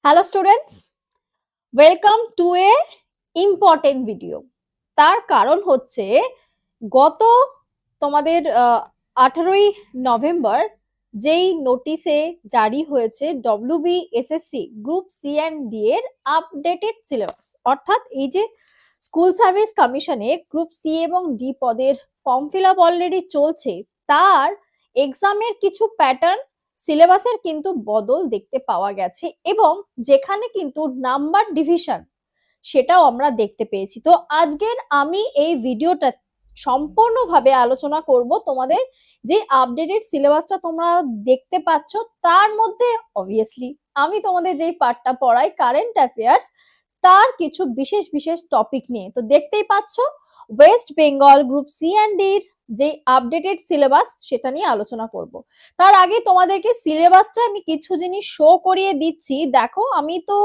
Hello students, welcome to A important video. তার কারণ হচ্ছে গত তোমাদের 18ই নভেম্বর যেই নোটিশে জারি হয়েছে WBSSC group C and D এর আপডেটেড সিলেবাস, অর্থাৎ এই যে স্কুল সার্ভিস কমিশনে গ্রুপ সি এবং ডি পদের ফর্ম ফিল আপ অলরেডি চলছে, তার এক্সামের কিছু প্যাটার্ন সিলেবাসের কিন্তু বদল দেখতে পাওয়া গেছে এবং যেখানে কিন্তু নাম্বার ডিভিশন সেটাও আমরা দেখতে পেয়েছি। তো আজকের আমি এই ভিডিওটা সম্পূর্ণভাবে আলোচনা করব তোমাদের যে আপডেটেড সিলেবাসটা তোমরা দেখতে পাচ্ছ, তার মধ্যে অবভিয়াসলি আমি তোমাদের যেই পার্টটা পড়াই কারেন্ট অ্যাফেয়ার্স, তার কিছু বিশেষ বিশেষ টপিক নিয়ে। তো দেখতেই পাচ্ছ West Bengal group C and ডির যে আপডেটেড সিলেবাস সেটা নিয়ে আলোচনা করব। তার আগে তোমাদেরকে সিলেবাসটা আমি কিছু জিনিস শো করিয়ে দিচ্ছি। দেখো, আমি তো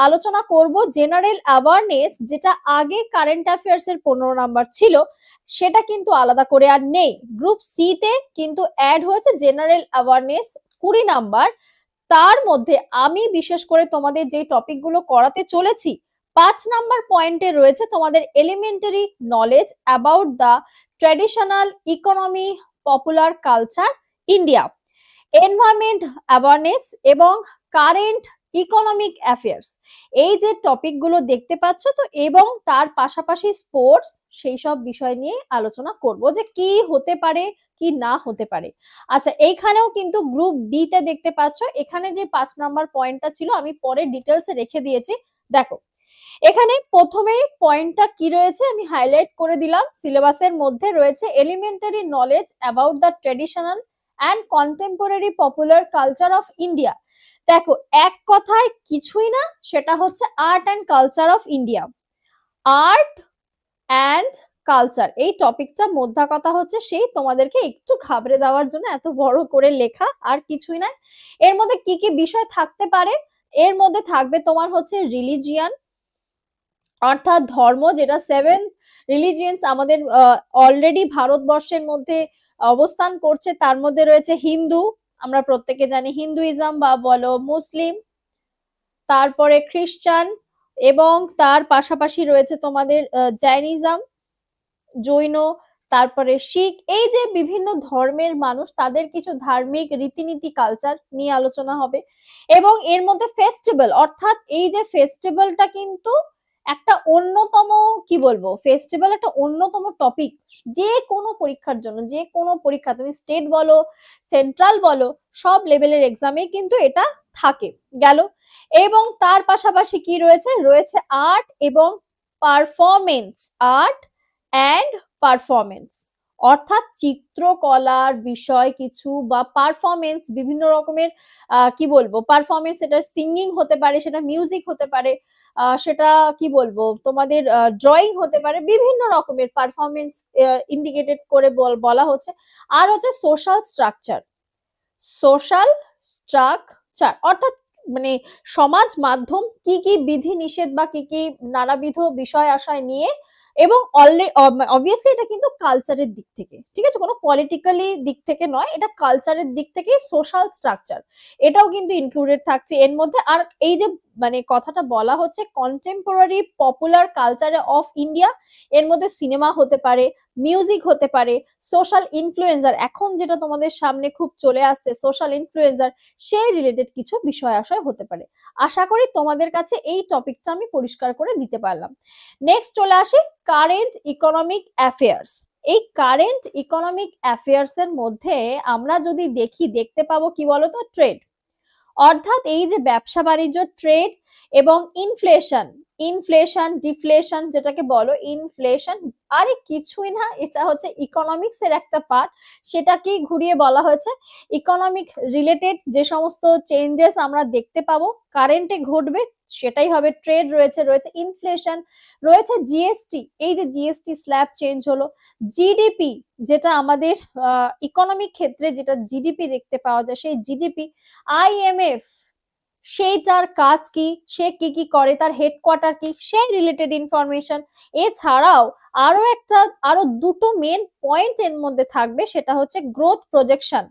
আলোচনা করব জেনারেল অ্যাওয়ারনেস, যেটা আগে কারেন্ট অ্যাফেয়ার্স এর 15 নাম্বার ছিল, সেটা কিন্তু আলাদা করে আর নেই। গ্রুপ সি তে কিন্তু অ্যাড হয়েছে জেনারেল অ্যাওয়ারনেস 20 নাম্বার। তার মধ্যে আমি বিশেষ করে তোমাদের যে টপিকগুলো করাতে চলেছি, 5 নাম্বার পয়েন্টে রয়েছে তোমাদের elementary knowledge about the traditional economy, popular culture India, environment awareness এবং কারেন্ট ইকোনমিক অ্যাফেয়ার্স। এই যে টপিকগুলো দেখতে পাচ্ছ, তো এবং তার পাশাপাশি স্পোর্টস, সেই সব বিষয় নিয়ে আলোচনা করব যে কি হতে পারে কি না হতে পারে। আচ্ছা, এইখানেও কিন্তু গ্রুপ ডি তে দেখতে পাচ্ছ, এখানে যে 5 নাম্বার পয়েন্টটা ছিল আমি পরে ডিটেলসে রেখে দিয়েছি। দেখো, এখানে প্রথমেই পয়েন্টটা কি রয়েছে আমি হাইলাইট করে দিলাম। সিলেবাসের মধ্যে রয়েছে elementary knowledge about the traditional and contemporary popular culture of India. দেখো, এক কথায় কিছুই না, সেটা হচ্ছে art and culture of India. Art and culture এই টপিকটা মোদ্দা কথা হচ্ছে সেই তোমাদেরকে একটু ঘাবড়ে দেওয়ার জন্য এত বড় করে লেখা, আর কিছুই না। এর মধ্যে কি কি বিষয় থাকতে পারে? এর মধ্যে থাকবে তোমার হচ্ছে রিলিজিয়ান, অর্থাৎ ধর্ম, যেটা 7 রিলিজিয়ন্স আমাদের অলরেডি ভারতবর্ষের মধ্যে অবস্থান করছে। তার মধ্যে রয়েছে হিন্দু, আমরা প্রত্যেকে জানি হিন্দুইজম বা বলো মুসলিম, তারপরে খ্রিস্টান, এবং তার পাশাপাশি রয়েছে তোমাদের জৈনিজম, জৈন, তারপরে শিখ। এই যে বিভিন্ন ধর্মের মানুষ, তাদের কিছু ধার্মিক রীতিনীতি কালচার নিয়ে আলোচনা হবে। এবং এর মধ্যে ফেস্টিভ্যাল, অর্থাৎ এই যে ফেস্টিভ্যালটা কিন্তু একটা অন্যতম, কি বলবো, ফেস্টিভ্যাল একটা অন্যতম টপিক যে কোনো পরীক্ষার জন্য। যে কোনো পরীক্ষা, তুমি স্টেট বলো সেন্ট্রাল বলো, সব লেভেলের এক্সামে কিন্তু এটা থাকে গেল। এবং তার পাশাপাশি কি রয়েছে? রয়েছে আর্ট এবং পারফরমেন্স, আর্ট অ্যান্ড পারফরমেন্স, অর্থাৎ চিত্রকলার বিষয় কিছু বা পারফরমেন্স, বিভিন্ন রকমের কি বলবো পারফরমেন্স, সেটা সিঙ্গিং হতে পারে, সেটা মিউজিক হতে পারে, সেটা কি বলবো তোমাদের ড্রয়িং হতে পারে, বিভিন্ন রকমের পারফরমেন্স ইন্ডিকেটেড করে বলা হচ্ছে। আর হচ্ছে সোশ্যাল স্ট্রাকচার, সোশ্যাল স্ট্রাকচার অর্থাৎ মানে সমাজ মাধ্যম, কি কি বিধি নিষেধ বা কি কি নানাবিধ বিষয় আশয় নিয়ে, এবং অবভিয়াসলি এটা কিন্তু কালচারের দিক থেকে, ঠিক আছে, কোনো পলিটিক্যালি দিক থেকে নয়, এটা কালচারের দিক থেকে সোশ্যাল স্ট্রাকচার, এটাও কিন্তু ইনক্লুডেড থাকছে এর মধ্যে। আর এই যে মানে কথাটা বলা হচ্ছে কন্টেম্পোরারি পপুলার কালচারে অফ ইন্ডিয়া, এর মধ্যে সিনেমা হতে পারে, মিউজিক হতে পারে, সোশ্যাল ইনফ্লুয়েন্সার, এখন যেটা তোমাদের সামনে খুব চলে আসছে সোশ্যাল ইনফ্লুয়েন্সার, সেই রিলেটেড কিছু বিষয় আশয় হতে পারে। আশা করি তোমাদের কাছে এই টপিকটা আমি পরিষ্কার করে দিতে পারলাম। নেক্সট চলে আসি কারেন্ট ইকোনমিক অ্যাফেয়ার্স। এই কারেন্ট ইকোনমিক অ্যাফেয়ার্স এর মধ্যে আমরা যদি দেখতে পাবো কি বলতো, ট্রেড, অর্থাৎ এই যে ব্যবসা বাণিজ্য, ট্রেড এবং ইনফ্লেশন, ইনফ্লেশন ডিফ্লেশন যেটাকে বলো, ইনফ্লেশন আরে কিছুই না, এটা হচ্ছে ইকোনমিক্স এর একটা পার্ট। সেটাকে ঘুরিয়ে বলা হয়েছে ইকোনমিক রিলেটেড যে সমস্ত চেঞ্জেস আমরা দেখতে পাবো কারেন্টে ঘটবে, সেটাই হবে ট্রেড। রয়েছে ইনফ্লেশন, রয়েছে জিএসটি, এই যে জিএসটি স্ল্যাব চেঞ্জ হলো, জিডিপি, যেটা আমাদের ইকোনমিক ক্ষেত্রে যেটা জিডিপি দেখতে পাওয়া যায়, সেই জিডিপি, আইএমএফ, সেইটার কাজ কি, সে কি কি করে, তার হেডকোয়ার্টার কি, সেই রিলেটেড ইনফরমেশন। এছাড়াও আরো দুটো মেন পয়েন্ট এর মধ্যে থাকবে, সেটা হচ্ছে গ্রোথ প্রজেকশন,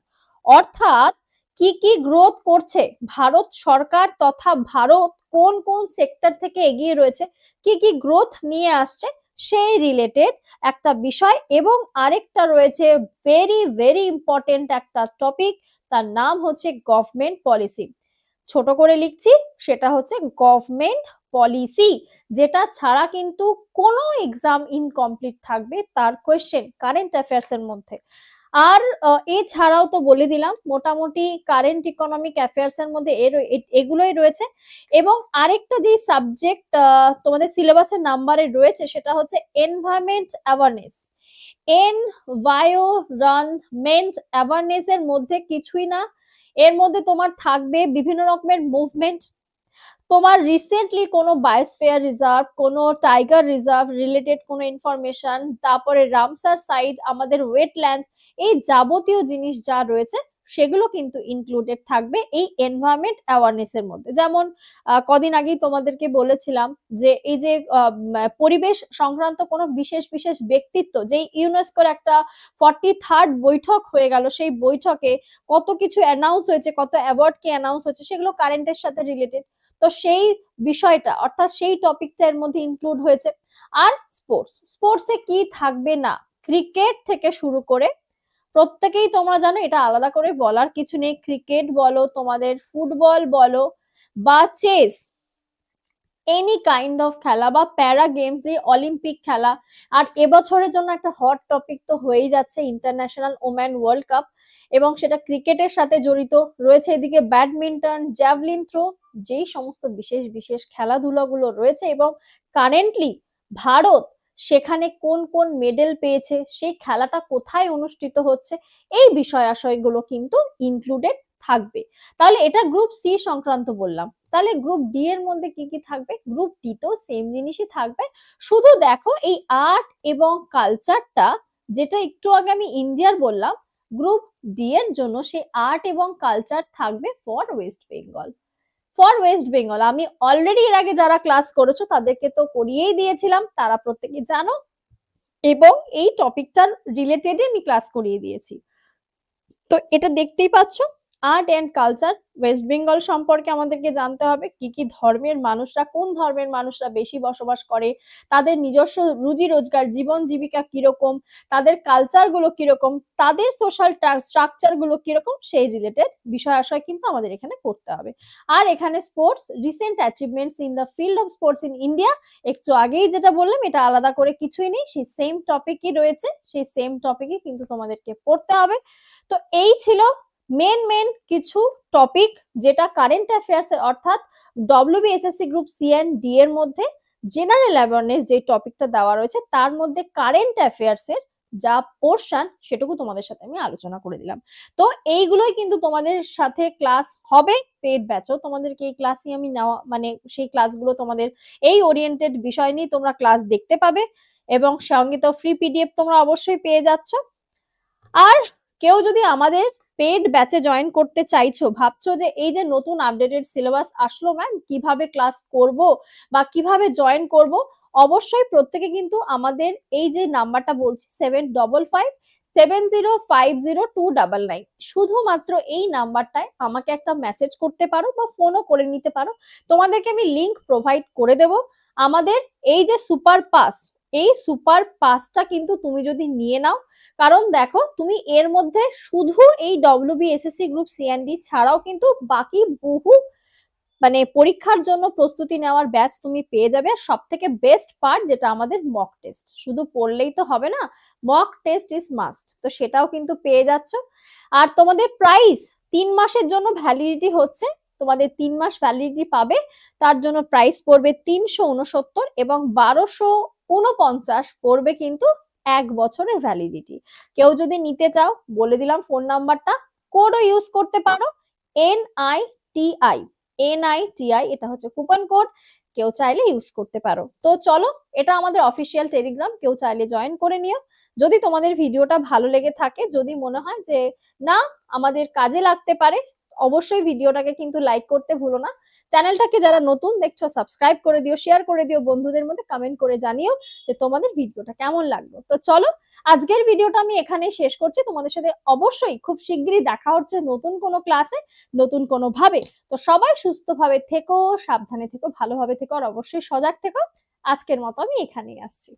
অর্থাৎ কি কি গ্রোথ করছে ভারত সরকার তথা ভারত কোন কোন সেক্টর থেকে এগিয়ে রয়েছে, কি কি গ্রোথ নিয়ে আসছে সেই রিলেটেড একটা বিষয়। এবং আরেকটা রয়েছে ভেরি ভেরি ইম্পর্টেন্ট একটা টপিক, তার নাম হচ্ছে গভর্নমেন্ট পলিসি। ছোট করে লিখছি, সেটা হচ্ছে গভর্নমেন্ট পলিসি, যেটা ছাড়া কিন্তু কোনো এক্সাম ইনকমপ্লিট থাকবে তার কোয়েশ্চেন কারেন্ট অ্যাফেয়ার্স এর মধ্যে। আর এছাড়াও তো বলে দিলাম মোটামুটি কারেন্ট ইকোনমিক অ্যাফেয়ার্স এর মধ্যে এগুলোই রয়েছে। এবং আরেকটা যে সাবজেক্ট তোমাদের সিলেবাসের নাম্বারে রয়েছে সেটা হচ্ছে এনভায়রনমেন্ট অ্যাওয়ারনেস। এনভায়রনমেন্ট অ্যাওয়ারনেস এর মধ্যে কিছুই না, এর মধ্যে তোমার থাকবে বিভিন্ন রকমের মুভমেন্ট, তোমার রিসেন্টলি কোনো বায়োস্ফিয়ার রিজার্ভ, কোনো টাইগার রিজার্ভ রিলেটেড কোনো ইনফরমেশন, তারপরে রামসার সাইট, আমাদের ওয়েটল্যান্ড, এই যাবতীয় জিনিস যা রয়েছে সেগুলো কিন্তু ইনক্লুডেড থাকবে এই এনভায়রনমেন্ট অ্যাওয়ারনেস এর মধ্যে। যেমন কদিন আগেই তোমাদেরকে বলেছিলাম যে এই যে পরিবেশ সংক্রান্ত কোনো বিশেষ বিশেষ ব্যক্তিত্ব, যে ইউনেস্কোর একটা 43rd বৈঠক হয়ে গেল, সেই বৈঠকে কত কিছু অ্যানাউন্স হয়েছে, কত অ্যাওয়ার্ড কি অ্যানাউন্স হয়েছে, সেগুলো কারেন্টের সাথে রিলেটেড। তো সেই বিষয়টা অর্থাৎ সেই টপিকটা এর মধ্যে ইনক্লুড হয়েছে। আর স্পোর্টসে কি থাকবে না, ক্রিকেট থেকে শুরু করে প্রত্যেকেই তোমরা জানো, এটা আলাদা করে বলার কিছু নেই, ক্রিকেট বলো, তোমাদের ফুটবল বলো বা চেস, এনি কাইন্ড অফ খেলা বা প্যারা গেমস, যে অলিম্পিক খেলা। আর এবছরের জন্য একটা হট টপিক তো হয়েই যাচ্ছে ইন্টারন্যাশনাল ওম্যান ওয়ার্ল্ড কাপ, এবং সেটা ক্রিকেটের সাথে জড়িত রয়েছে। এদিকে ব্যাডমিন্টন, জ্যাভলিন থ্রো, যেই সমস্ত বিশেষ বিশেষ খেলাধুলাগুলো রয়েছে, এবং কারেন্টলি ভারত সেখানে কোন কোন মেডেল পেয়েছে, সেই খেলাটা কোথায় অনুষ্ঠিত হচ্ছে, এই বিষয় আশয়গুলো কিন্তু ইনক্লুডেড থাকবে। তাহলে এটা গ্রুপ সি সংক্রান্ত বললাম। তাহলে গ্রুপ ডি এর মধ্যে কি কি থাকবে? গ্রুপ ডি তো সেম জিনিসই থাকবে, শুধু দেখো এই আর্ট এবং কালচারটা, যেটা একটু আগে আমি ইন্ডিয়ার বললাম, গ্রুপ ডি এর জন্য সেই আর্ট এবং কালচার থাকবে for West Bengal. For West Bengal আমি অলরেডি এর আগে যারা ক্লাস করেছো তাদেরকে তো করিয়েই দিয়েছিলাম, তারা প্রত্যেকে জানো, এবং এই টপিকটার রিলেটেড আমি ক্লাস করিয়ে দিয়েছি। তো এটা দেখতেই পাচ্ছ, art and culture West Bengal সম্পর্কে আমাদেরকে জানতে হবে, কি কি ধর্মের মানুষরা, কোন ধর্মের মানুষরা বেশি বসবাস করে, তাদের নিজস্ব রুজি রোজগার, জীবন জীবিকা কিরকম, তাদের কালচার গুলো কিরকম, তাদের সোশ্যাল স্ট্রাকচার গুলো কিরকম, সেই রিলেটেড বিষয় আশয় কিন্তু আমাদের এখানে পড়তে হবে। আর এখানে sports recent achievements in the field of sports in India, একটু আগেই যেটা বললাম, এটা আলাদা করে কিছুই নেই, সেই সেম টপিকই রয়েছে, সেই সেম টপিকই কিন্তু তোমাদেরকে পড়তে হবে। তো এই ছিল মেন কিছু টপিক, যেটা কারেন্ট অ্যাফেয়ার্স এর অর্থাৎ WBSSC group C and D এর মধ্যে জেনারেল অ্যাওয়ারনেস যে টপিকটা দেওয়া রয়েছে, তার মধ্যে কারেন্ট অ্যাফেয়ার্স এর যা পোর্শন সেটুকু তোমাদের সাথে আমি আলোচনা করে দিলাম। তো এইগুলোই কিন্তু তোমাদের সাথে ক্লাস হবে পেড ব্যাচও, তোমাদেরকে এই ক্লাসই আমি নেওয়া, মানে সেই ক্লাসগুলো তোমাদের এই ওরিয়েন্টেড বিষয় নিয়ে তোমরা ক্লাস দেখতে পাবে, এবং সঙ্গে তো ফ্রি পিডিএফ তোমরা অবশ্যই পেয়ে যাচ্ছ। আর কেউ যদি আমাদের পেড ব্যাচে জয়েন করতে চাইছো, ভাবছো যে এই যে নতুন আপডেটেড সিলেবাস আসলো ম্যাম, কিভাবে ক্লাস করব বা কিভাবে জয়েন করব, অবশ্যই প্রত্যেকে কিন্তু আমাদের এই যে নাম্বারটা বলছি 7555705029, শুধুমাত্র এই নাম্বারটায় আমাকে একটা মেসেজ করতে পারো বা ফোনও করে নিতে পারো। তোমাদেরকে আমি লিংক প্রোভাইড করে দেব। আমাদের এই যে সুপার পাস, এই সুপার পাসটা কিন্তু তুমি যদি নিয়ে নাও, কারণ দেখো তুমি এর মধ্যে শুধু এই ডব্লিউবিএসএসসি গ্রুপ সিএনডি ছাড়াও কিন্তু বাকি বহু মানে পরীক্ষার জন্য প্রস্তুতি নেওয়ার ব্যাচ তুমি পেয়ে যাবে। আর সব থেকে বেস্ট পার্ট যেটা আমাদের মক টেস্ট, শুধু পড়লেই তো হবে না, মক টেস্ট ইজ মাস্ট, তো সেটাও কিন্তু পেয়ে যাচ্ছ। আর তোমাদের প্রাইস 3 মাসের জন্য ভ্যালিডিটি হচ্ছে, তোমাদের 3 মাস ভ্যালিডিটি পাবে, তার জন্য প্রাইস পড়বে 369 এবং 1249 পড়বে কিন্তু 1 বছরের ভ্যালিডিটি। কেউ যদি নিতে চাও, বলে দিলাম ফোন নাম্বারটা, কোডও ইউজ করতে পারো, NITI, এটা হচ্ছে কুপন কোড, কেউ চাইলে ইউজ করতে পারো। তো চলো, এটা আমাদের অফিসিয়াল টেলিগ্রাম, কেউ চাইলে জয়েন করে নিও। যদি তোমাদের ভিডিওটা ভালো লেগে থাকে, যদি মনে হয় যে না আমাদের কাজে লাগতে পারে, অবশ্যই ভিডিওটাকে কিন্তু লাইক করতে ভুলো না। চ্যানেলটাকে যারা নতুন দেখছো সাবস্ক্রাইব করে দিও, শেয়ার করে দিও বন্ধুদের মধ্যে, কমেন্ট করে জানিও যে তোমাদের ভিডিওটা কেমন লাগলো। তো চলো, আজকের ভিডিওটা আমি এখানেই শেষ করছি। তোমাদের সাথে অবশ্যই খুব শিগগিরই দেখা হচ্ছে নতুন কোনো ক্লাসে, নতুন কোনো ভাবে। তো সবাই সুস্থভাবে থেকো, সাবধানে থেকো, ভালোভাবে থেকো, আর অবশ্যই সজাগ থেকো। আজকের মতো আমি এখানেই আসছি।